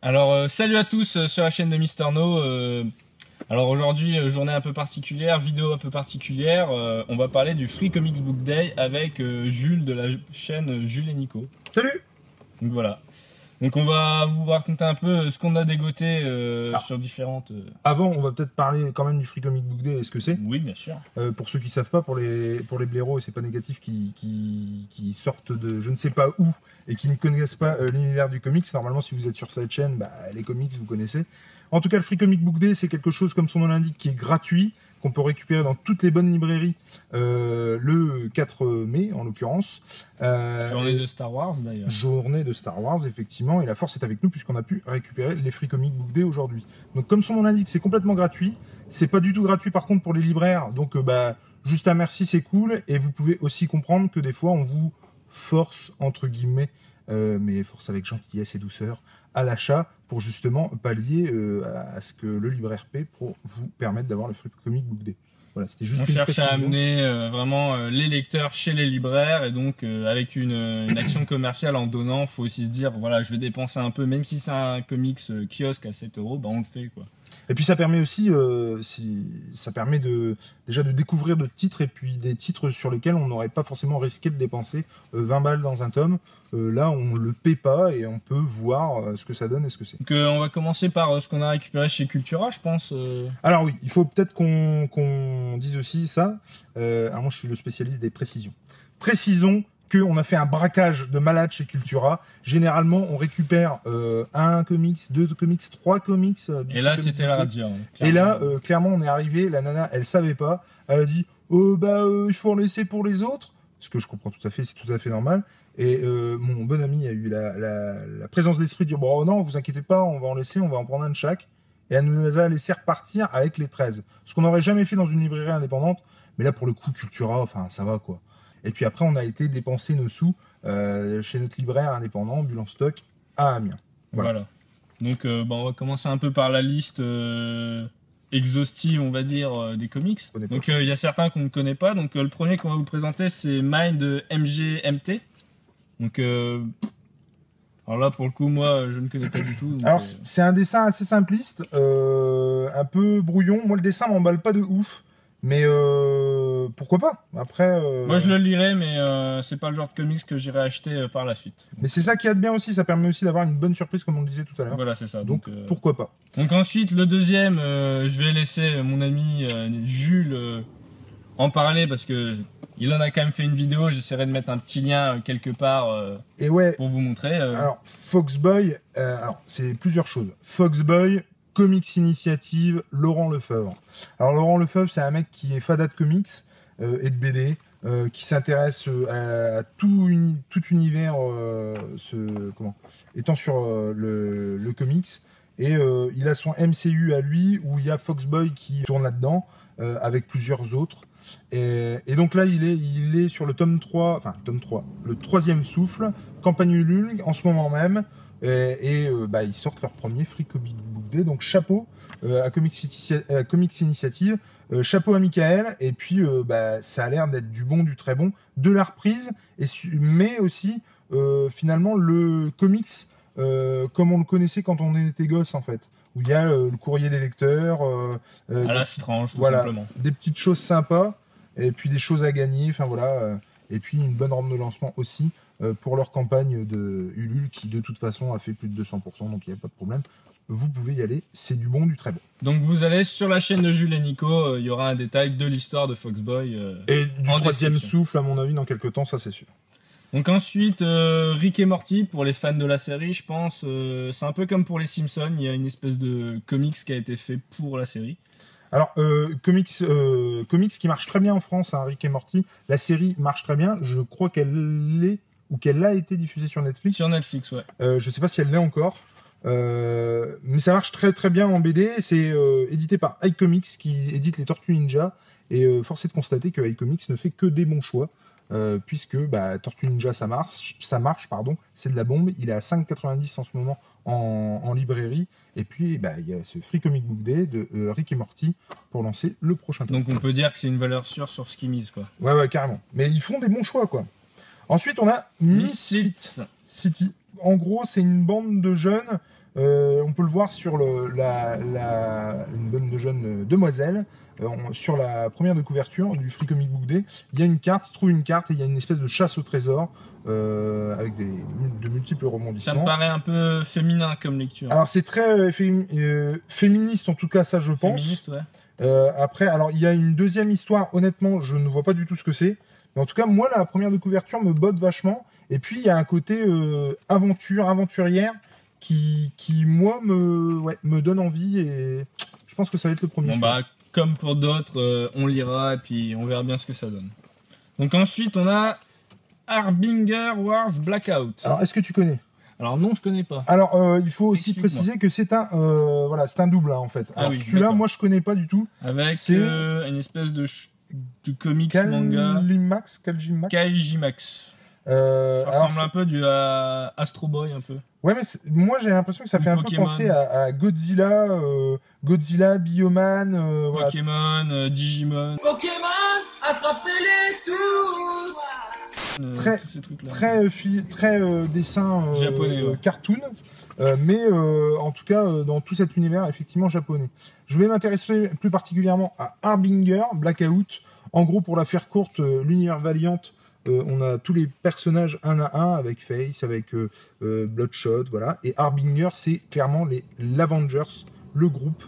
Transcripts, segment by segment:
Alors, salut à tous sur la chaîne de Mister No. Alors aujourd'hui, journée un peu particulière, vidéo un peu particulière. On va parler du Free Comics Book Day avec Jules de la chaîne Jules et Nico. Salut. Donc voilà. Donc on va vous raconter un peu ce qu'on a dégoté sur différentes... Avant, on va peut-être parler quand même du Free Comic Book Day et ce que c'est. Oui, bien sûr. Pour ceux qui savent pas, pour les blaireaux, et c'est pas négatif, qui sortent de je ne sais pas où et qui ne connaissent pas l'univers du comics. Normalement, si vous êtes sur cette chaîne, les comics, vous connaissez. En tout cas, le Free Comic Book Day, c'est quelque chose, comme son nom l'indique, qui est gratuit, qu'on peut récupérer dans toutes les bonnes librairies le 4 mai, en l'occurrence. Journée de Star Wars, d'ailleurs. Journée de Star Wars, effectivement, et la force est avec nous, puisqu'on a pu récupérer les Free Comic Book Day aujourd'hui. Donc, comme son nom l'indique, c'est complètement gratuit. C'est pas du tout gratuit, par contre, pour les libraires. Donc, juste un merci, c'est cool. Et vous pouvez aussi comprendre que des fois, on vous force, entre guillemets, mais force avec gentillesse et douceur, à l'achat pour justement pallier à ce que le libraire paie pour vous permettre d'avoir le Free Comic Book Day. Voilà, c'était juste on cherche à amener vraiment les lecteurs chez les libraires et donc avec une action commerciale en donnant, faut aussi se dire voilà, je vais dépenser un peu, même si c'est un comics kiosque à 7 €, on le fait quoi. Et puis ça permet aussi, ça permet déjà de découvrir d'autres titres et puis des titres sur lesquels on n'aurait pas forcément risqué de dépenser 20 balles dans un tome. Là, on le paie pas et on peut voir ce que ça donne et ce que c'est. Donc on va commencer par ce qu'on a récupéré chez Cultura, je pense. Alors oui, il faut peut-être qu'on dise aussi ça. Alors moi, je suis le spécialiste des précisions. Précisons qu'on a fait un braquage de malade chez Cultura. Généralement, on récupère un comics, deux comics, trois comics. Et là, c'était la radia. Et là, clairement, on est arrivé. La nana, elle savait pas. Elle a dit il faut en laisser pour les autres. Ce que je comprends tout à fait, c'est tout à fait normal. Et mon bon ami a eu la présence d'esprit de dire bon, non, vous inquiétez pas, on va en laisser, on va en prendre un de chaque. Et elle nous a laissé repartir avec les 13. Ce qu'on n'aurait jamais fait dans une librairie indépendante. Mais là, pour le coup, Cultura, enfin, ça va quoi. Et puis après, on a été dépenser nos sous chez notre libraire indépendant, Bulle en Stock, à Amiens. Voilà. Donc, on va commencer un peu par la liste exhaustive, on va dire, des comics. Donc, il y a certains qu'on ne connaît pas. Donc, le premier qu'on va vous présenter, c'est Mind de MGMT. Donc, alors là, pour le coup, moi, je ne connais pas du tout. Donc, alors, c'est un dessin assez simpliste, un peu brouillon. Moi, le dessin m'emballe pas de ouf. Mais pourquoi pas? Après, moi je le lirai, mais c'est pas le genre de comics que j'irai acheter par la suite. Mais c'est ça qui est de bien aussi, ça permet aussi d'avoir une bonne surprise comme on le disait tout à l'heure. Voilà, c'est ça. Donc pourquoi pas? Donc ensuite, le deuxième, je vais laisser mon ami Jules en parler parce que il en a quand même fait une vidéo. J'essaierai de mettre un petit lien quelque part Et ouais, pour vous montrer. Alors Foxboy, alors c'est plusieurs choses. Foxboy, Comics Initiative, Laurent Lefebvre. Alors Laurent Lefebvre, c'est un mec qui est fada de comics et de BD, qui s'intéresse à tout univers étant sur le comics. Et il a son MCU à lui, où il y a Foxboy qui tourne là-dedans, avec plusieurs autres. Et donc là, il est sur le tome 3, le troisième souffle, campagne Ulule, en ce moment même. Ils sortent leur premier Free Comic Book Day, donc chapeau à Comics Initiative, chapeau à Michael, et puis ça a l'air d'être du bon, du très bon, de la reprise, mais aussi finalement le comics comme on le connaissait quand on était gosse en fait, où il y a le courrier des lecteurs, à la strange, tout simplement. Des petites choses sympas, et puis des choses à gagner, enfin voilà, et puis une bonne rampe de lancement aussi, pour leur campagne de Ulule qui de toute façon a fait plus de 200%, donc il n'y a pas de problème. Vous pouvez y aller, c'est du bon, du très bon. Donc vous allez sur la chaîne de Jules et Nico, il y aura un détail de l'histoire de Foxboy. Et du troisième souffle, à mon avis, dans quelques temps, ça c'est sûr. Donc ensuite, Rick et Morty, pour les fans de la série, je pense, c'est un peu comme pour les Simpsons, il y a une espèce de comics qui a été fait pour la série. Alors, comics qui marche très bien en France, hein, Rick et Morty. La série marche très bien, je crois qu'elle a été diffusée sur Netflix. Sur Netflix, ouais. Je sais pas si elle l'est encore. Mais ça marche très très bien en BD. C'est édité par iComics qui édite les Tortues Ninja. Et force est de constater que iComics ne fait que des bons choix. Puisque Tortues Ninja ça marche, c'est de la bombe. Il est à 5,90 en ce moment en librairie. Et puis il y a ce Free Comic Book Day de Rick et Morty pour lancer le prochain tome. Donc on peut dire que c'est une valeur sûre sur ce qu'ils misent, quoi. Ouais, carrément. Mais ils font des bons choix, quoi. Ensuite, on a Misfits City. En gros, c'est une bande de jeunes On peut le voir sur une bonne jeune demoiselle. Sur la première de couverture du Free Comic Book Day, il y a une carte, il trouve une carte et il y a une espèce de chasse au trésor avec de multiples rebondissements. Ça me paraît un peu féminin comme lecture. Alors c'est très féministe en tout cas, ça je pense. Féministe, ouais. Après, alors il y a une deuxième histoire, honnêtement, je ne vois pas du tout ce que c'est. Mais en tout cas, moi, la première de couverture me botte vachement. Et puis, il y a un côté aventurière qui moi, me donne envie. Et je pense que ça va être le premier. Bon, bah, comme pour d'autres, on lira et puis on verra bien ce que ça donne. Donc ensuite, on a Harbinger Wars Blackout. Alors, est-ce que tu connais? Alors non, je connais pas. Alors, il faut aussi préciser que c'est un double, hein, en fait. Alors, oui, celui-là, moi, je connais pas du tout. Avec une espèce de comics manga. Kaiji Max. Ça ressemble un peu à Astro Boy, un peu. Ouais, mais moi, j'ai l'impression que ça fait un peu penser à Godzilla, Bioman. Pokémon, Digimon. Pokémon, attrapez-les tous! Très dessin japonais, cartoon, mais en tout cas dans tout cet univers effectivement japonais. Je vais m'intéresser plus particulièrement à Harbinger Blackout. En gros, pour la faire courte, l'univers Valiant, on a tous les personnages un à un avec Face, avec Bloodshot, voilà. Et Harbinger, c'est clairement l'Avengers, le groupe.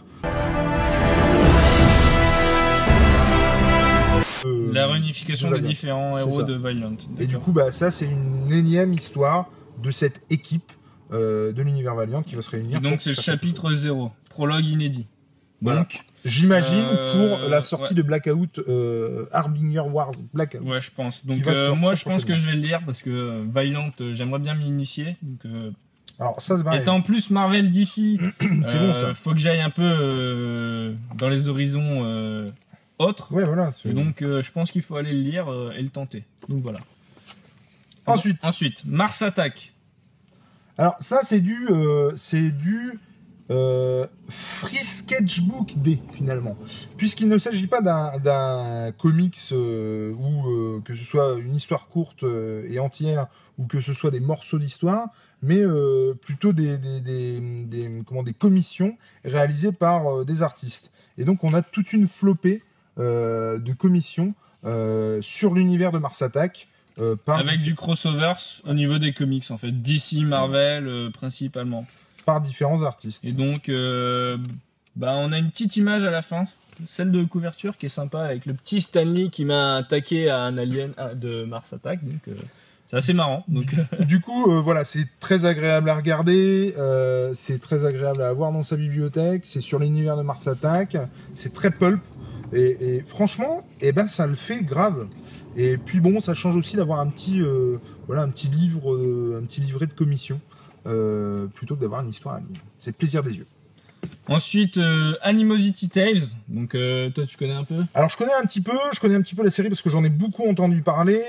La réunification des différents héros de Valiant. Et du coup, bah, ça, c'est une énième histoire de cette équipe de l'univers Valiant qui va se réunir. Et donc, c'est le chapitre 0, prologue inédit. Voilà. Donc, j'imagine pour la sortie de Blackout, Harbinger Wars Blackout. Ouais, je pense. Donc, moi, je pense que je vais le lire parce que Valiant, j'aimerais bien m'y initier. Donc, alors, ça, c'est étant plus Marvel d'ici, c'est bon, ça. Faut que j'aille un peu dans les horizons autres. Ouais, voilà. Et donc, je pense qu'il faut aller le lire et le tenter. Donc, voilà. Ensuite, Mars Attack. Alors, ça, c'est du Free Sketchbook Day, finalement. Puisqu'il ne s'agit pas d'un comics ou que ce soit une histoire courte et entière ou que ce soit des morceaux d'histoire, mais plutôt des commissions réalisées par des artistes. Et donc, on a toute une flopée de commissions sur l'univers de Mars Attack. Avec du crossover au niveau des comics, en fait. DC, Marvel, principalement. Par différents artistes. Et donc, on a une petite image à la fin, celle de couverture qui est sympa, avec le petit Stanley qui m'a attaqué à un alien de Mars Attack. Donc, c'est assez marrant. Donc, du coup, voilà, c'est très agréable à regarder, c'est très agréable à avoir dans sa bibliothèque, c'est sur l'univers de Mars Attack, c'est très pulp. Et franchement, ça le fait grave. Et puis bon, ça change aussi d'avoir un petit livre, un petit livret de commission, plutôt que d'avoir une histoire à lire. C'est le plaisir des yeux. Ensuite, Animosity Tales. Donc toi, tu connais un peu? Alors je connais un petit peu la série parce que j'en ai beaucoup entendu parler,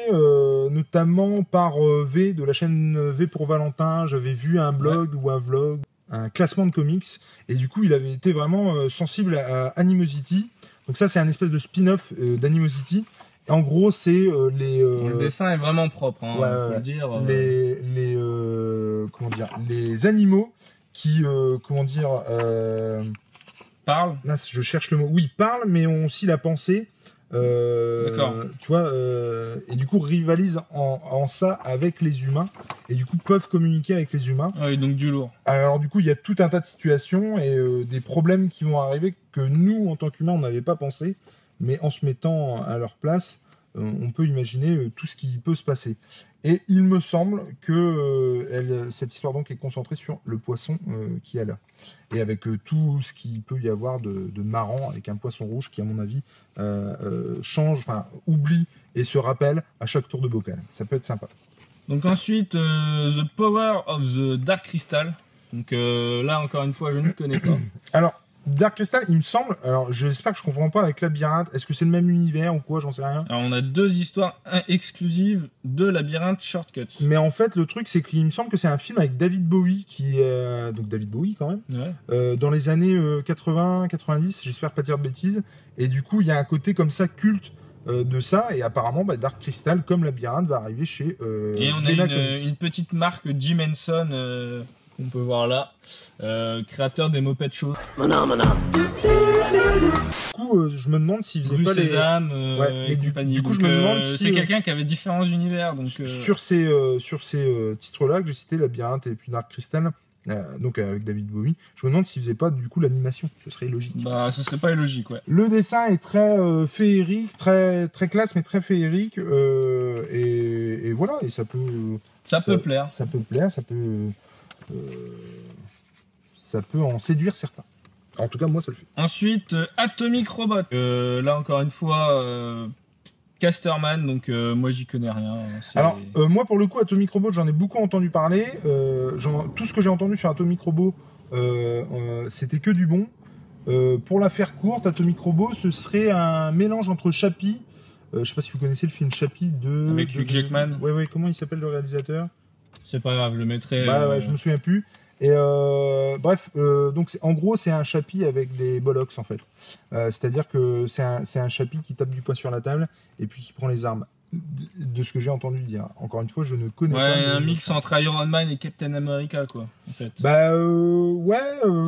notamment par V de la chaîne V pour Valentin. J'avais vu un blog ou un vlog, un classement de comics, et du coup, il avait été vraiment sensible à Animosity. Donc ça, c'est un espèce de spin-off d'Animosity. Et en gros, c'est le dessin est vraiment propre, hein, faut le dire. Les animaux qui, parlent. Là, je cherche le mot. Oui, parlent, mais ont aussi la pensée. D'accord. Tu vois, et du coup rivalisent en ça avec les humains, et du coup peuvent communiquer avec les humains. Oui, donc du lourd. Alors du coup, il y a tout un tas de situations et des problèmes qui vont arriver que nous, en tant qu'humains, on n'avait pas pensé, mais en se mettant à leur place, on peut imaginer tout ce qui peut se passer. Et il me semble que cette histoire donc est concentrée sur le poisson qui est là. Et avec tout ce qu'il peut y avoir de marrant avec un poisson rouge qui, à mon avis, oublie et se rappelle à chaque tour de bocal. Ça peut être sympa. Donc ensuite, The Power of the Dark Crystal. Donc là, encore une fois, je ne connais pas. Alors, Dark Crystal, il me semble, alors j'espère que je comprends pas avec Labyrinthe, est-ce que c'est le même univers ou quoi, j'en sais rien. Alors on a deux histoires exclusives de Labyrinthe Shortcuts. Mais en fait, le truc, c'est qu'il me semble que c'est un film avec David Bowie, donc David Bowie quand même, dans les années 80-90, j'espère pas dire de bêtises, et du coup, il y a un côté comme ça culte de ça, et apparemment, Dark Crystal, comme Labyrinthe, va arriver chez et on a une petite marque Jim Henson qu'on peut voir là, créateur des Muppet Show. Du coup, je me demande s'il faisait Rue pas Sésame, Ouais, et du compagnie. coup, je Donc, me demande si, c'est quelqu'un qui avait différents univers. Donc, sur ces titres-là que j'ai cités, Labyrinthe et puis Dark Crystal, donc avec David Bowie, je me demande s'il faisait pas du coup l'animation. Ce serait illogique. bah, ce serait pas illogique, ouais. Le dessin est très féerique, très classe, mais très féerique. Et voilà, et ça peut... Ça peut plaire. Ça peut plaire, ça peut en séduire certains. En tout cas, moi, ça le fait. Ensuite, Atomic Robot. Là, encore une fois, Casterman, donc moi, j'y connais rien. Alors, moi, pour le coup, Atomic Robot, j'en ai beaucoup entendu parler. Tout ce que j'ai entendu sur Atomic Robot, c'était que du bon. Pour la faire courte, Atomic Robot, ce serait un mélange entre Chappie. Je sais pas si vous connaissez le film Chappie de... Avec Hugh Jackman. Ouais, comment il s'appelle le réalisateur? C'est pas grave, je le mettrai. Ouais, je me souviens plus. Et bref, donc en gros, c'est un Chappie avec des bollocks en fait. C'est-à-dire que c'est un Chappie qui tape du poing sur la table et puis qui prend les armes. De ce que j'ai entendu dire. Encore une fois, je ne connais pas. Ouais, un mix entre Iron Man et Captain America, quoi, en fait. Bah, ouais.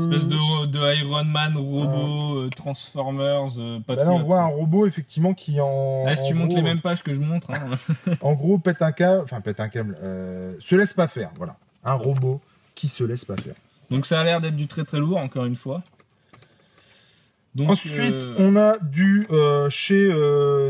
Espèce de Iron Man, robot, Transformers, Bah là, on voit un robot, effectivement, qui en. Là, si tu montres les mêmes pages que je montre. Hein. En gros, pète un câble. Se laisse pas faire, voilà. Un robot qui se laisse pas faire. Donc, ça a l'air d'être du très très lourd, encore une fois. Donc, ensuite, on a du chez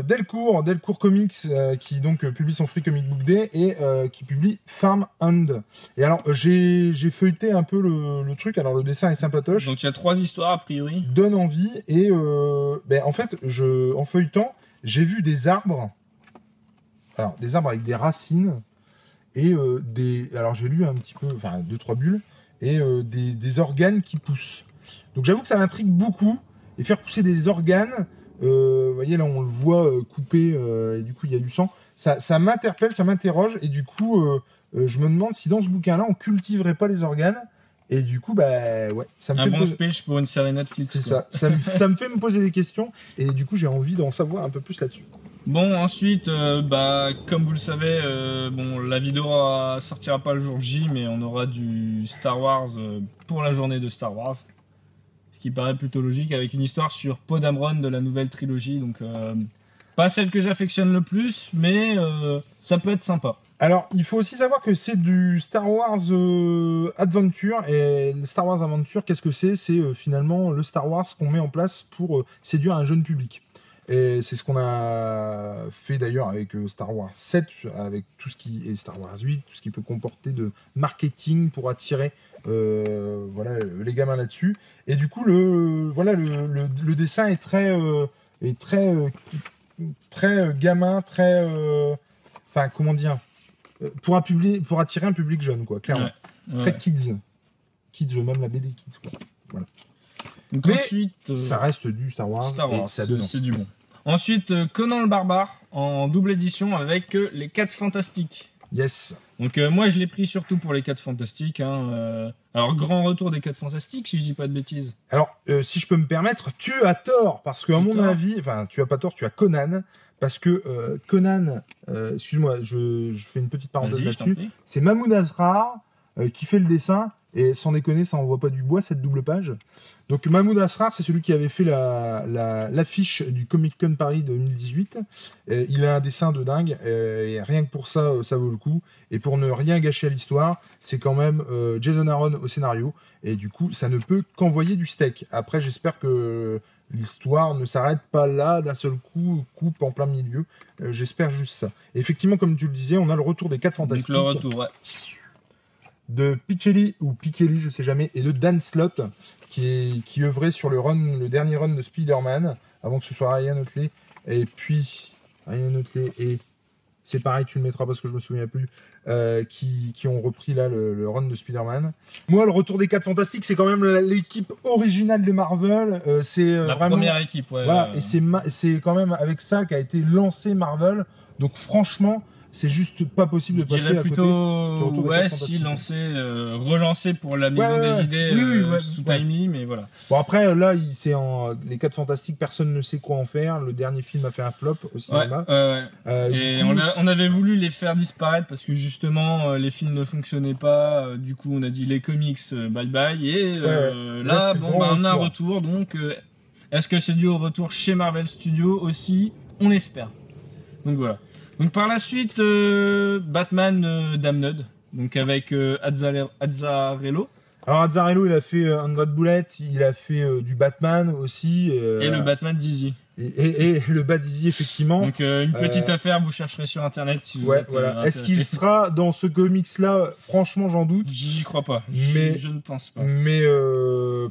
Delcourt Comics qui donc publie son Free Comic Book Day et qui publie Farm Hand. Et alors j'ai feuilleté un peu le truc. Alors le dessin est sympatoche. Donc il y a 3 histoires a priori. Donne envie et en fait en feuilletant j'ai vu des arbres. Alors des arbres avec des racines et alors j'ai lu un petit peu, enfin 2-3 bulles et des organes qui poussent. Donc j'avoue que ça m'intrigue beaucoup. Et faire pousser des organes, vous voyez là on le voit coupé et du coup il y a du sang, ça m'interpelle, ça m'interroge et du coup je me demande si dans ce bouquin là on cultiverait pas les organes et du coup bah ouais, ça me fait bon speech pour une série Netflix. C'est ça me fait me poser des questions et du coup j'ai envie d'en savoir un peu plus là-dessus. Bon ensuite comme vous le savez la vidéo sortira pas le jour J mais on aura du Star Wars pour la journée de Star Wars. Qui paraît plutôt logique, avec une histoire sur Poe Dameron de la nouvelle trilogie, donc pas celle que j'affectionne le plus, mais ça peut être sympa. Alors, il faut aussi savoir que c'est du Star Wars Adventure, et le Star Wars Adventure, qu'est-ce que c'est? C'est finalement le Star Wars qu'on met en place pour séduire un jeune public. Et c'est ce qu'on a fait d'ailleurs avec Star Wars 7, avec tout ce qui est Star Wars 8, tout ce qui peut comporter de marketing pour attirer voilà, les gamins là-dessus. Et du coup, le dessin est très gamin, très... Enfin, comment dire pour attirer un public jeune, quoi, clairement. Ouais. Très kids. Kids, même la BD kids, quoi. Voilà. Donc mais ensuite, ça reste du Star Wars, et ça donne. C'est du bon. Ensuite, Conan le Barbare en double édition avec les 4 Fantastiques. Yes. Donc moi je l'ai pris surtout pour les 4 Fantastiques. Hein, alors grand retour des 4 Fantastiques si je dis pas de bêtises. Alors si je peux me permettre, tu as tort parce que à mon avis, enfin tu as pas tort, tu as Conan parce que Conan, excuse-moi, je fais une petite parenthèse là-dessus. C'est Mahmoud Asrar qui fait le dessin. Et sans déconner, ça envoie pas du bois cette double page. Donc Mahmoud Asrar, c'est celui qui avait fait l'affiche du Comic Con Paris 2018. Il a un dessin de dingue, et rien que pour ça, ça vaut le coup. Et pour ne rien gâcher à l'histoire, c'est quand même Jason Aaron au scénario. Et du coup, ça ne peut qu'envoyer du steak. Après, j'espère que l'histoire ne s'arrête pas là, d'un seul coup, coupe en plein milieu. J'espère juste ça. Et effectivement, comme tu le disais, on a le retour des 4 Fantastiques. Donc le retour, ouais. De Pichelli ou Pichelli, je sais jamais, et de Dan Slott qui œuvrait sur le dernier run de Spider-Man avant que ce soit Ryan Otley. Et puis Ryan Otley et c'est pareil, tu le mettras parce que je me souviens plus, qui ont repris là le run de Spider-Man. Moi, le retour des 4 Fantastiques, c'est quand même l'équipe originale de Marvel. C'est la vraiment, première équipe, ouais. Voilà, et c'est quand même avec ça qu'a été lancé Marvel. Donc franchement, c'est juste pas possible de Je passer dirais à côté. plutôt, Retour des ouais, Quatre si Fantastiques. relancer pour la maison Ouais, des ouais. idées Oui, sous ouais. Timely, mais voilà. Bon après là, c'est en les 4 Fantastiques, personne ne sait quoi en faire. Le dernier film a fait un flop au Ouais, cinéma. Et Du coup, on avait voulu les faire disparaître parce que justement les films ne fonctionnaient pas. Du coup, on a dit les comics bye bye. Et Là, là, c'est bon, grand bah, on a un retour. retour. Donc, est-ce que c'est dû au retour chez Marvel Studios aussi? On espère. Donc voilà. Donc par la suite, Batman Damned. Donc avec Azzarello. Alors Azzarello, il a fait Android Bullet, il a fait du Batman aussi. Et le Batman Dizzy. Et le Bat Dizzy, effectivement. Donc une petite affaire, vous chercherez sur internet si vous Ouais, êtes voilà. Est-ce qu'il intéressé. sera dans ce comics-là? Franchement, j'en doute. J'y crois pas. Mais- Je ne pense pas. Mais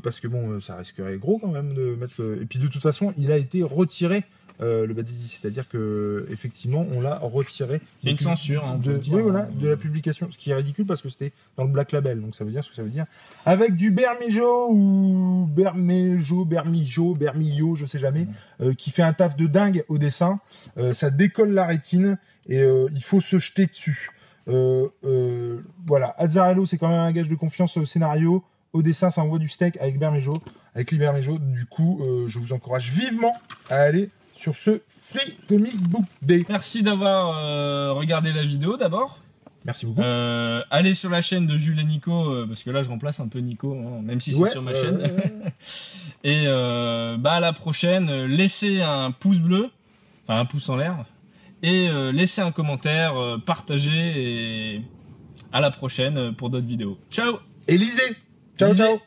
parce que bon, ça risquerait gros quand même de mettre le... Et puis de toute façon, il a été retiré, le Bat Dizzy. C'est-à-dire que effectivement, on l'a retiré. C'est une de- censure, hein, on peut de, le dire. oui, voilà, de la publication. Ce qui est ridicule parce que c'était dans le Black Label. Donc ça veut dire ce que ça veut dire. Avec du Bermejo ou Bermillo, je sais jamais, qui fait un taf de dingue au dessin. Ça décolle la rétine et il faut se jeter dessus. Voilà, Azzarello, c'est quand même un gage de confiance au scénario. Au dessin, ça envoie du steak avec Bermejo, avec les Bermejo. Du coup, je vous encourage vivement à aller sur ce Free Comic Book Day. Merci d'avoir regardé la vidéo d'abord. Merci beaucoup. Allez sur la chaîne de Jules et Nico, parce que là je remplace un peu Nico, hein, même si c'est Ouais, sur ma chaîne. Et bah à la prochaine, laissez un pouce bleu, enfin un pouce en l'air, et laissez un commentaire, partagez, et à la prochaine pour d'autres vidéos. Ciao. Et lisez. Ciao, Lisez. ciao.